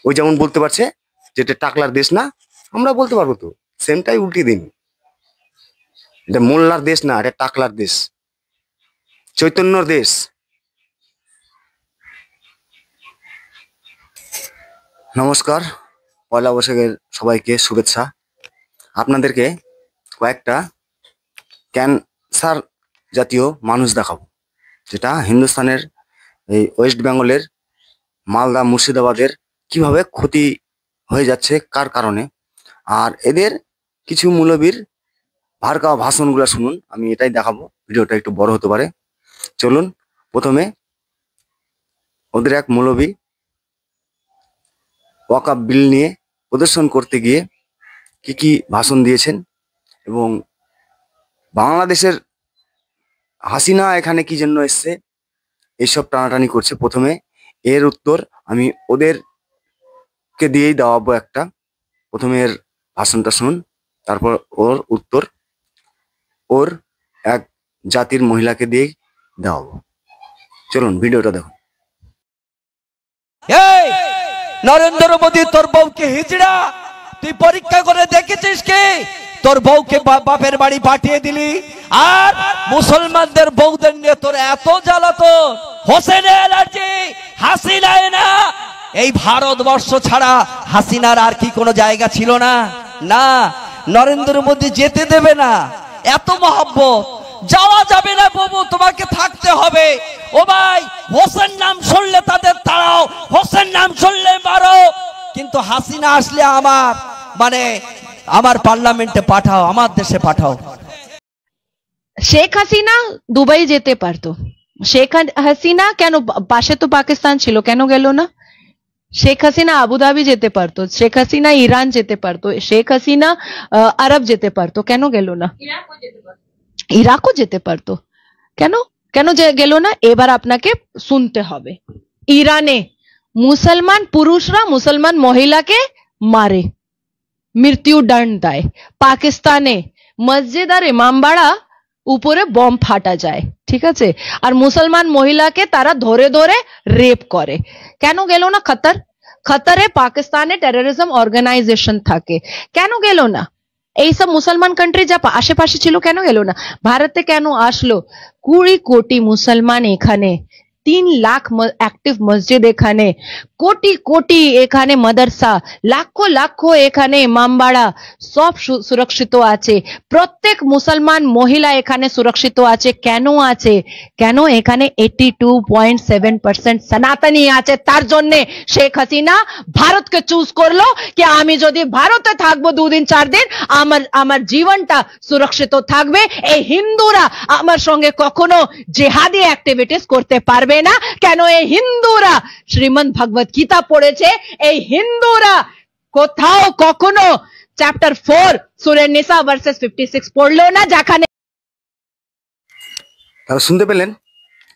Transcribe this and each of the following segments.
ওই যেমন বলতে পারছে যে এটা টাকলার দেশ না, আমরা বলতে পারবো তো সেমটাই উল্টিয়ে দিন, এটা মোল্লার দেশ না, এটা টাকলার দেশ, চৈতন্যর দেশ। নমস্কার, পয়লা বৈশাখের সবাইকে শুভেচ্ছা। আপনাদেরকে কয়েকটা ক্যান্সার জাতীয় মানুষ দেখাবো, যেটা হিন্দুস্তানের এই ওয়েস্ট বেঙ্গলের মালদা মুর্শিদাবাদের কিভাবে ক্ষতি হয়ে যাচ্ছে কার কারণে, আর এদের কিছু মৌলবীর ভার খাওয়া ভাষণগুলো শুনুন। আমি এটাই দেখাবো, ভিডিওটা একটু বড় হতে পারে। চলুন, প্রথমে ওদের এক মৌলবী ওয়াকাফ বিল নিয়ে প্রদর্শন করতে গিয়ে কি কি ভাষণ দিয়েছেন এবং বাংলাদেশের হাসিনা এখানে কি জন্য এসছে এইসব টানাটানি করছে। প্রথমে এর উত্তর আমি ওদেরকে দিয়েই দেওয়াবো একটা। প্রথমে এর ভাষণটা শুনুন, তারপর ওর উত্তর ওর এক জাতির মহিলাকে দিয়েই দেওয়াবো। চলুন ভিডিওটা দেখুন। এই নরেন্দ্র মোদী, তোর বউকে হিজড়া, তুই পরীক্ষা করে দেখেছিস কি? তোর বউকে বাপের বাড়ি পাঠিয়ে দিলি, আর মুসলমানদের বউদের নিয়ে তোর এত জ্বালাতন। হোসেনের অ্যালার্জি, হাসিনায় না। এই ভারতবর্ষ ছাড়া হাসিনার আর কি কোনো জায়গা ছিল না? না, নরেন্দ্র মোদী যেতে দেবে না, এত মহব্বত। যাওয়া যাবে না বাবু, তোমাকে থাকতে হবে। ও ভাই, হোসেন নাম শুনলে তাদের তাড়াও, হোসেন নাম শুনলে মারো, কিন্তু হাসিনা আসলে আমার পার্লামেন্টে পাঠাও, আমার দেশে পাঠাও। শেখ হাসিনা দুবাই যেতে পারতো। শেখ হাসিনা কেন, পাশে তো পাকিস্তান ছিল, কেন গেল না? শেখ হাসিনা আবুধাবি যেতে পারতো, শেখ হাসিনা ইরান যেতে পারতো, শেখ হাসিনা আরব যেতে পারতো, কেন গেল না? ইরাকও যেতে পারতো, কেন কেন গেল না? এবার আপনাকে শুনতে হবে। ইরানে মুসলমান পুরুষরা মুসলমান মহিলাকে মারে, মৃত্যু দণ্ড দেয়। পাকিস্তানে মসজিদ আর ইমামবাড়া উপরে বম ফাটা যায়, ঠিক আছে, আর মুসলমান মহিলাকে তারা ধরে ধরে রেপ করে। কেন গেল না কাতার? কাতারে পাকিস্তানে টেররিজম অর্গানাইজেশন থাকে, কেন গেল না? এইসব মুসলমান কান্ট্রি যা আশেপাশে ছিল, কেন গেল না? ভারতে কেন আসলো? 20 কোটি মুসলমান এখানে, 3 লাখ অ্যাক্টিভ মসজিদ এখানে, কোটি কোটি এখানে মাদ্রাসা, লাখো লাখো এখানে ইমামবাড়া, সব সুরক্ষিত আছে। প্রত্যেক মুসলমান মহিলা এখানে সুরক্ষিত আছে। কেন আছে? কেন? এখানে 82.7% সনাতনী আছে। তার জন্য শেখ হাসিনা ভারতকে চুজ করলো কি আমি যদি ভারতে থাকবো 2 দিন 4 দিন, আমার জীবনটা সুরক্ষিত থাকবে। এই হিন্দুরা আমার সঙ্গে কখনো জিহাদি অ্যাক্টিভিটিস করতে পারবে না। কেন? এই হিন্দুরা শ্রীমদ ভগবত গীতা পড়েছে, এই হিন্দুরা কোথাও কখনো চ্যাপ্টার 4 সূরা নিসা ভার্সেস 56 পড়লো না, যেখানে। তারা শুনতে পেলেন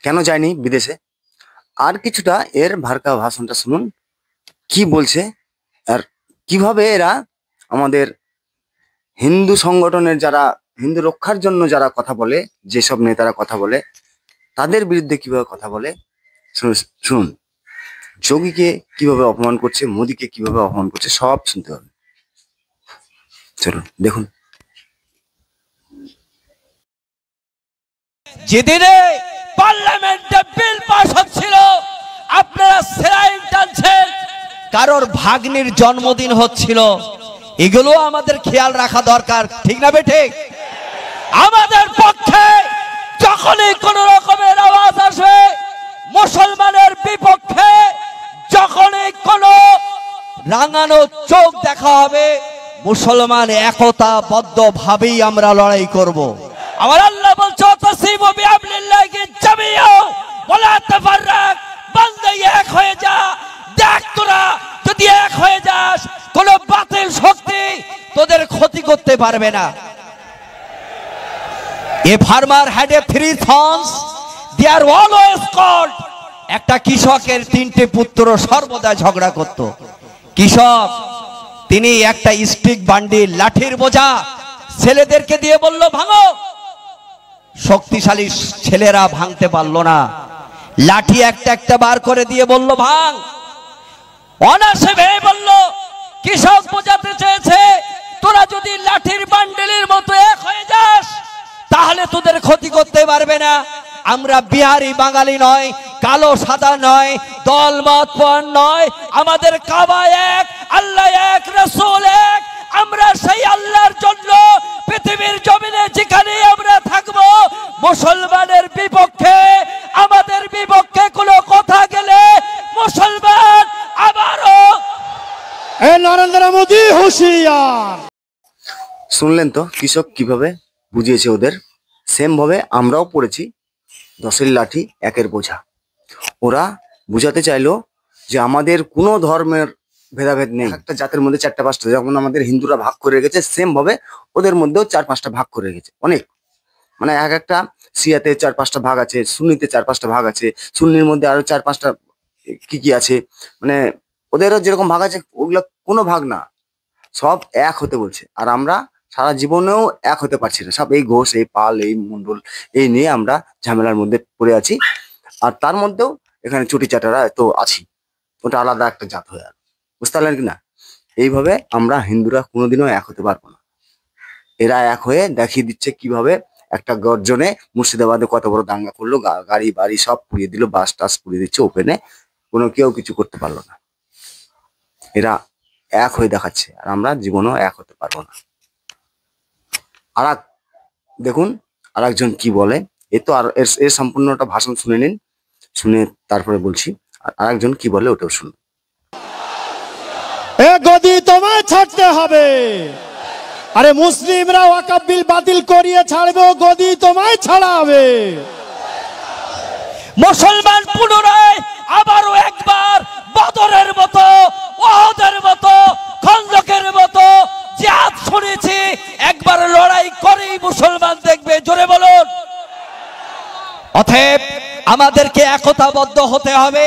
কেন যায়নি বিদেশে। আর কিছুটা এর ভারকা ভাষণটা শুনুন কি বলছে, আর কিভাবে এরা আমাদের হিন্দু সংগঠনের যারা হিন্দু রক্ষার জন্য যারা কথা বলে, যেসব নেতারা কথা বলে, তাদের বিরুদ্ধে কিভাবে কথা বলে শুনুন। যোগীকে কিভাবে অপমান করছে, মোদীকে কিভাবে অপমান করছে, সব শুনতে হবে। চলুন দেখুন। যেদিনে পার্লামেন্টে বিল পাস হচ্ছিল, আপনারা সেলাইন টানছেন, কারোর ভাগ্নির জন্মদিন হচ্ছিল, এগুলো আমাদের খেয়াল রাখা দরকার, ঠিক না বেঠিক? আমাদের পক্ষে যখনই কোন রকমের আওয়াজ আসবে মুসলমানের বিপক্ষে, যখনই কোন রাঙানো চোখ দেখা হবে, মুসলমান একতাবদ্ধ ভাবেই আমরা লড়াই করব। আমার আল্লাহ বলছে তাসিবু বিআবলিল্লাহি জামিআ ওয়ালা তাফাররাক, বান্দা এক হয়ে যা। দেখ তোরা যদি এক হয়ে যাস, কোন বাতিল শক্তি তোদের ক্ষতি করতে পারবে না। A farmer had a 3 sons, they are always called. একটা কৃষকের 3টে পুত্র সর্বদা ঝগড়া করত। কৃষক তিনি একটা স্টিক বান্ডিল, লাঠির বোঝা ছেলেদেরকে দিয়ে বলল ভাঙো। শক্তিশালী ছেলেরা ভাঙতে পারলো না, লাঠি একটা একটা বার করে দিয়ে বলল ভাঙ। অনাসে ভেঙে পারবে না। আমরা বিহারি বাঙালি নয়, কালো সাদা নয়, দল মত পণ নয়, আমাদের কাবা এক, আল্লাহ এক, রাসূল এক। আমরা সেই আল্লাহর জন্য পৃথিবীর জমিনে যেখানে আমরা থাকবো, মুসলমানের বিপক্ষে, আমাদের বিপক্ষে কোনো কথা গেলে মুসলমান আবারও নরেন্দ্র মোদী হুঁশিয়ার। শুনলেন তো কৃষক কিভাবে বুঝিয়েছে ওদের। সেম ভাবে আমরাও পড়েছি 10-এর লাঠি 1-এর বোঝা। ওরা বুঝাতে চাইলো যে আমাদের কোনো ধর্মের ভেদাভেদ নেই, একটা জাতের মধ্যে 4টা-5টা, যেমন আমাদের হিন্দুরা ভাগ করে রেখেছে সেম ভাবে ওদের মধ্যেও 4-5টা ভাগ করে রেখেছে। অনেক মানে এক একটা শিয়াতে 4-5টা ভাগ আছে, সুন্নিতে 4-5টা ভাগ আছে, সুন্নির মধ্যে আরো 4-5টা কি আছে, মানে ওদেরও যেরকম ভাগ আছে ওগুলা কোনো ভাগ না, সব এক হতে বলছে। আর আমরা সারা জীবনেও এক হতে পারছি না, সব এই ঘোষ, এই পাল, এই মন্ডল, এই নিয়ে আমরা ঝামেলার মধ্যে পড়ে আছি। আর তার মধ্যেও এখানে চুটি চাটারা তো আছি, ওটা আলাদা একটা জাত হয়ে গেল, বুঝতে পারলেন কি না? এইভাবে আমরা হিন্দুরা কোনোদিনও এক হতে পারবো না। এরা এক হয়ে দেখিয়ে দিচ্ছে কিভাবে একটা গর্জনে মুর্শিদাবাদে কত বড় দাঙ্গা করলো, গাড়ি বাড়ি সব পুড়িয়ে দিল, বাস টাস পুড়িয়ে দিচ্ছে ওপেনে, কোনো কেউ কিছু করতে পারলো না। এরা এক হয়ে দেখাচ্ছে, আর আমরা জীবনেও এক হতে পারবো না। দেখুন আর একজন কি বলে, এ তো আর এর সম্পূর্ণটা ভাষণ শুনে নিন, শুনে তারপরে বলছি। আর আরেকজন কি বলে ওটাও শুনুন। এ গদি তোমায় ছাড়তে হবে। আরে মুসলিমরা ওয়াকফ বিল বাতিল করিয়ে ছাড়বে, গদি তোমায় ছাড়াবে। মুসলমান পুনরায় আবারও একবার বদরের মতো, ওহদের মতো, খন্দকের মতো জিহাদ শুনেছি, একবার লড়াই করেই মুসলমান দেখবে, জোরে বলুন। অতএব আমাদেরকে একতাবদ্ধ হতে হবে,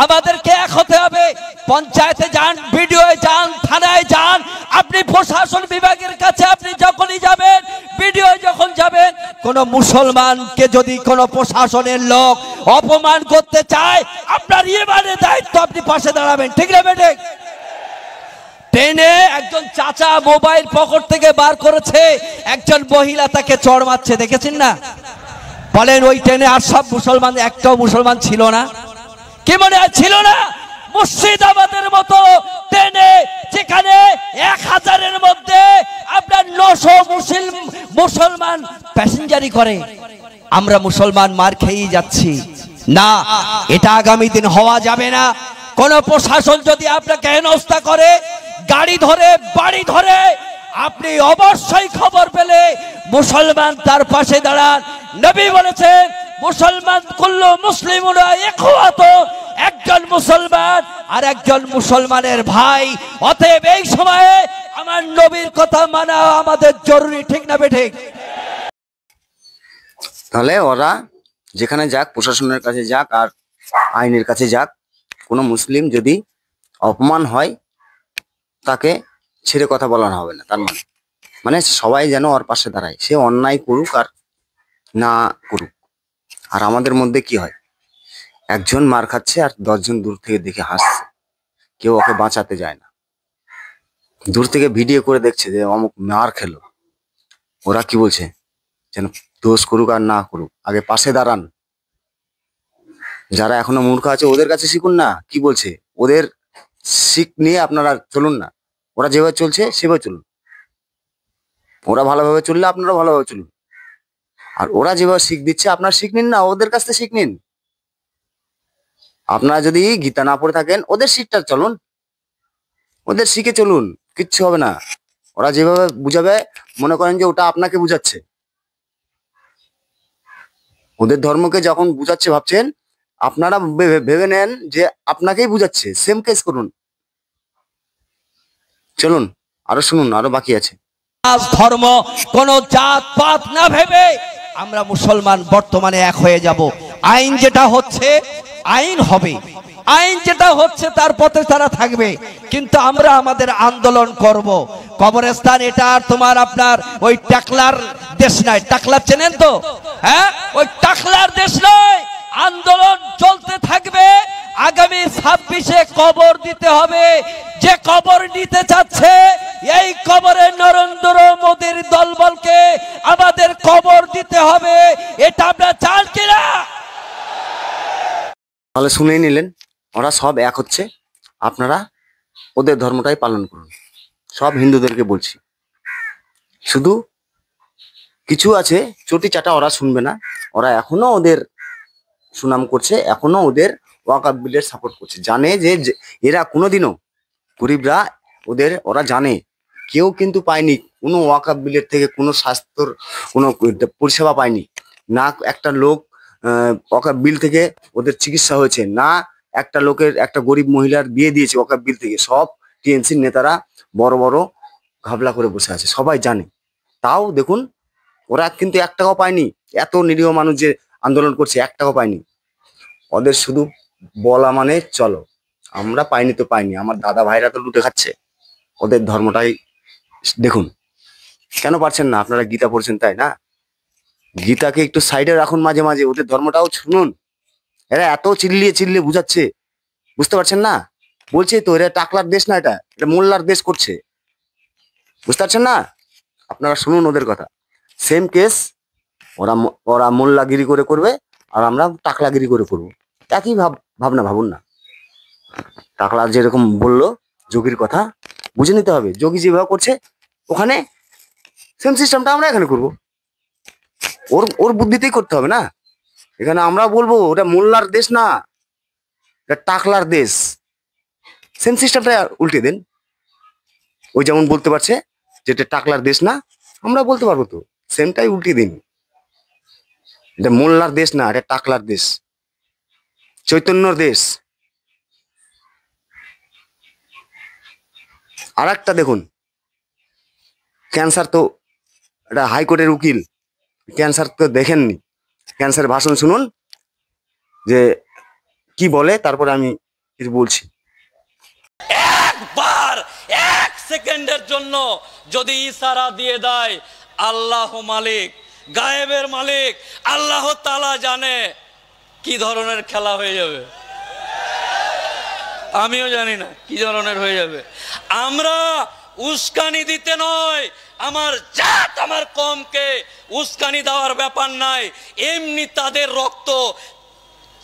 আমাদেরকে এক হতে হবে। পঞ্চায়েতে যান, বিডিওয়ে যান, থানায় যান, আপনি প্রশাসন বিভাগের কাছে আপনি যখনই যাবেন, বিডিও যখন যাবেন, কোন মুসলমানকে যদি কোন প্রশাসনের লোক অপমান করতে চায়, আপনার ইমানের দায়িত্ব, আপনি পাশে দাঁড়াবেন, ঠিক না বেটে? ট্রেনে একজন চাচা মোবাইল পকেট থেকে বার করেছে, একজন মহিলা তাকে চড় মারছে, দেখেছেন না? বলেন ওই ট্রেনে আর সব মুসলমান, একটাও মুসলমান ছিল না? কি মনে হয় ছিল না? মুর্শিদাবাদের মতো ট্রেনে যেখানে 1000-এর মধ্যে আপনার 900 মুসলমান প্যাসেঞ্জারি করে, আমরা মুসলমান মার খেয়েই যাচ্ছি না। এটা আগামী দিন হওয়া যাবে না। কোন প্রশাসন যদি আপনাকে হেনস্থা করে, গাড়ি ধরে, বাড়ি ধরে, আপনি অবশ্যই খবর পেলে মুসলমান তার পাশে দাঁড়ান। নবী বলেছেন মুসলমান কুল্লু মুসলিমুনা ইখওয়াতুন, একজন মুসলমান আর একজন মুসলমানের ভাই। অতএব এই সময়ে আমার নবীর কথা মানা আমাদের জরুরি, ঠিক না বেঠিক? তাহলে ওরা যেখানে যাক, প্রশাসনের কাছে যাক আর আইনের কাছে যাক, কোনো মুসলিম যদি অপমান হয় তাকে ছেড়ে কথা বলানো হবে না। তার মানে সবাই যেন ওর পাশে দাঁড়ায়, সে অন্যায় করুক আর না করুক। আর আমাদের মধ্যে কি হয়, একজন মার খাচ্ছে আর 10 জন দূর থেকে দেখে হাসছে, কেউ ওকে বাঁচাতে যায় না, দূর থেকে ভিডিও করে দেখছে যে অমুক মার খেলো। ওরা কি বলছে, যেন দোষ করুক আর না করুক, আগে পাশে দাঁড়ান। যারা এখনো মূর্খ আছে ওদের কাছে শিখুন না কি বলছে, ওদের শিখ নিয়ে আপনারা চলুন না। ওরা যেভাবে চলছে সেভাবে চলুন, ওরা ভালোভাবে চললে আপনারা ভালোভাবে চলুন। আর ওরা যেভাবে শিখ দিচ্ছে আপনারা শিখ নিন না, ওদের কাছ থেকে শিখ নিন। আপনারা যদি গীতা না পড়ে থাকেন, ওদের শিখটা চলুন, ওদের শিখে চলুন, কিচ্ছু হবে না। ওরা যেভাবে বুঝাবে মনে করেন যে ওটা আপনাকে বুঝাচ্ছে। ওদের ধর্মকে যখন বুঝাচ্ছে ভাবছেন, আপনারা ভেবে নেন যে আপনাকেই বুঝাচ্ছে, সেম কেস করুন। চলুন আরো শুনুন, আরো বাকি আছে। ধর্ম কোন জাত পাত না ভেবে আমরা মুসলমান বর্তমানে এক হয়ে যাব। আইন যেটা হচ্ছে আইন হবে, আইন যেটা হচ্ছে তার পথে তারা থাকবে, কিন্তু আমরা আমাদের আন্দোলন করব। কবরস্থান এটা আর তোমার আপনার ওই টাকলার দেশ নয়। টাকলা চেনেন তো? হ্যাঁ, ওই টাকলার দেশ নয়। আন্দোলন চলতে থাকবে, আগামী 26-এ কবর দিতে হবে। যে কবর নিতে চাচ্ছে এই কবরে নরেন্দ্র মোদীর দলবলকে আমাদের কবর দিতে হবে। এটা আমরা চান কিনা? তাহলে শুনেই নিলেন, ওরা সব এক হচ্ছে, আপনারা ওদের ধর্মটাই পালন করুন। সব হিন্দুদেরকে বলছি, শুধু কিছু আছে চটি চাটা, ওরা শুনবে না। ওরা এখনো ওদের সুনাম করছে, এখনো ওদের ওয়াকাফ বিলের সাপোর্ট করছে। জানে যে এরা কোনোদিনও গরিবরা ওরা জানে কেউ কিন্তু পায়নি কোনো ওয়াকাফ বিলের থেকে কোনো স্বাস্থ্যর কোনো পরিষেবা পায়নি। না একটা লোক ওয়াকাফ বিল থেকে ওদের চিকিৎসা হয়েছে, না একটা লোকের একটা গরিব মহিলার বিয়ে দিয়েছে ওয়াকাফ বিল থেকে। সব টিএমসির নেতারা বড় বড় ঘাবলা করে বসে আছে, সবাই জানে। তাও দেখুন ওরা কিন্তু 1 টাকাও পায়নি। এত নিরীহ মানুষ যে আন্দোলন করছে 1 টাকাও পায়নি। ওদের শুধু বলা মানে চলো, আমরা পাইনি তো পাইনি, আমার দাদা ভাইরা তো লুটে খাচ্ছে। ওদের ধর্মটাই দেখুন। কেন পারছেন না? আপনারা গীতা পড়ছেন তাই না? গীতাকে একটু সাইডে রাখুন, মাঝে মাঝে ওদের ধর্মটাও শুনুন। এরা এত চিল্লিয়ে চিল্লিয়ে বুঝাচ্ছে, বুঝতে পারছেন না? বলছে তো এরা টাকলার দেশ না, এটা মোল্লার দেশ করছে, বুঝতে পারছেন না? আপনারা শুনুন ওদের কথা। সেম কেস, ওরা মোল্লাগিরি করে করবে আর আমরা টাকলাগিরি করে করবো। একই ভাবনা, ভাবুন না। টাকলা যেরকম বললো যোগীর কথা, বুঝে নিতে হবে। যোগী যেভাবে করছে ওখানে সেম সিস্টেমটা আমরা এখানে করবো। ওর বুদ্ধিতেই করতে হবে না। এখানে আমরা বলবো ওটা মোল্লার দেশ না, এটা টাকলার দেশ। সেম সিস্টেমটা উল্টে দেন। ওই যেমন বলতে পারছে যে এটা টাকলার দেশ না, আমরা বলতে পারবো তো, সেমটাই উল্টে দিন। এটা মোল্লার দেশ না, এটা টাকলার দেশ, চৈতন্যর দেশ। আর একটা দেখুন, ক্যান্সার তো এটা হাইকোর্টের উকিল, ক্যান্সার তো দেখেননি। ক্যান্সারের ভাষণ শুনুন যে কি বলে, তারপরে আমি কিছু বলছি। একবার 1 সেকেন্ডের জন্য যদি ইশারা দিয়ে দেয় আল্লাহ মালিক, গায়েবের মালিক আল্লাহ তাআলা জানে কি ধরনের খেলা হয়ে যাবে। আমিও জানি না কি ধরনের হয়ে যাবে। আমরা উস্কানি দিতে নয়, আমার জাত আমার কমকে উস্কানি দেওয়ার ব্যাপার নাই। এমনি তাদের রক্ত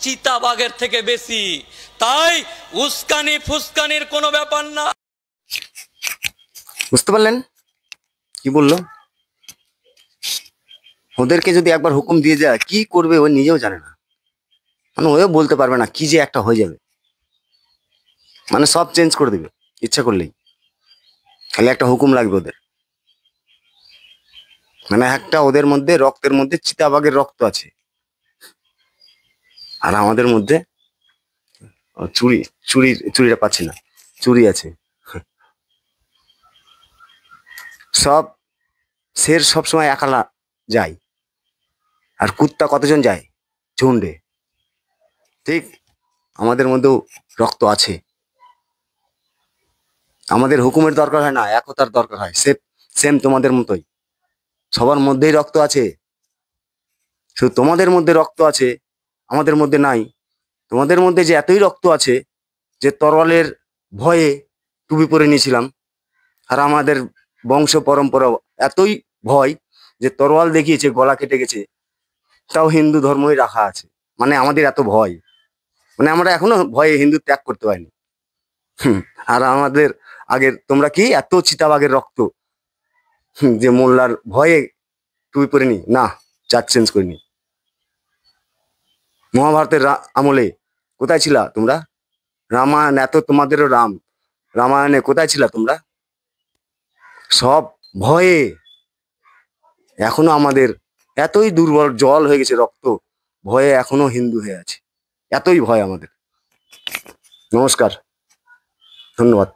চিতাবাঘের থেকে বেশি, তাই উস্কানি ফুস্কানির কোনো ব্যাপার না। বুঝতে পারলেন কি বললো? ওদেরকে যদি একবার হুকুম দিয়ে যায় কি করবে ও নিজেও জানে না, মানে ওও বলতে পারবে না কি যে একটা হয়ে যাবে। মানে সব চেঞ্জ করে দেবে ইচ্ছা করলেই, খালি একটা হুকুম লাগবে ওদের। মানে একটা ওদের মধ্যে রক্তের মধ্যে চিতাবাঘের রক্ত আছে, আর আমাদের মধ্যে চুরিটা পাচ্ছি না, চুরি আছে। সব শের সবসময় একালা যায়, আর কুত্তা কতজন যায় ঝুন্ডে। ঠিক আমাদের মধ্যেও রক্ত আছে। আমাদের হুকুমের দরকার হয় না, একতার দরকার হয়। সেম তোমাদের মতোই সবার মধ্যেই রক্ত আছে, শুধু তোমাদের মধ্যে রক্ত আছে আমাদের মধ্যে নাই। তোমাদের মধ্যে যে এতই রক্ত আছে যে তরোয়ালের ভয়ে টুপি পরে নিয়েছিলাম, আর আমাদের বংশ পরম্পরা এতই ভয় যে তরোয়াল দেখিয়েছে গলা কেটে গেছে, তাও হিন্দু ধর্মই রাখা আছে। মানে আমাদের এত ভয়, মানে আমরা এখনো ভয়ে হিন্দু ত্যাগ করতে পারিনি। আর আমাদের আগের তোমরা কি এত চিতাবাঘের রক্ত যে মোল্লার ভয়ে টুপি পরে নি না, জাত চেঞ্জ করিনি। মহাভারতের আমলে কোথায় ছিলা তোমরা? রামায়ণ এত তোমাদেরও রামায়ণে কোথায় ছিলা তোমরা? সব ভয়ে এখনো আমাদের এতই দুর্বল জল হয়ে গেছে রক্ত, ভয়ে এখনো হিন্দু হয়ে আছে, এতই ভয় আমাদের। নমস্কার, ধন্যবাদ।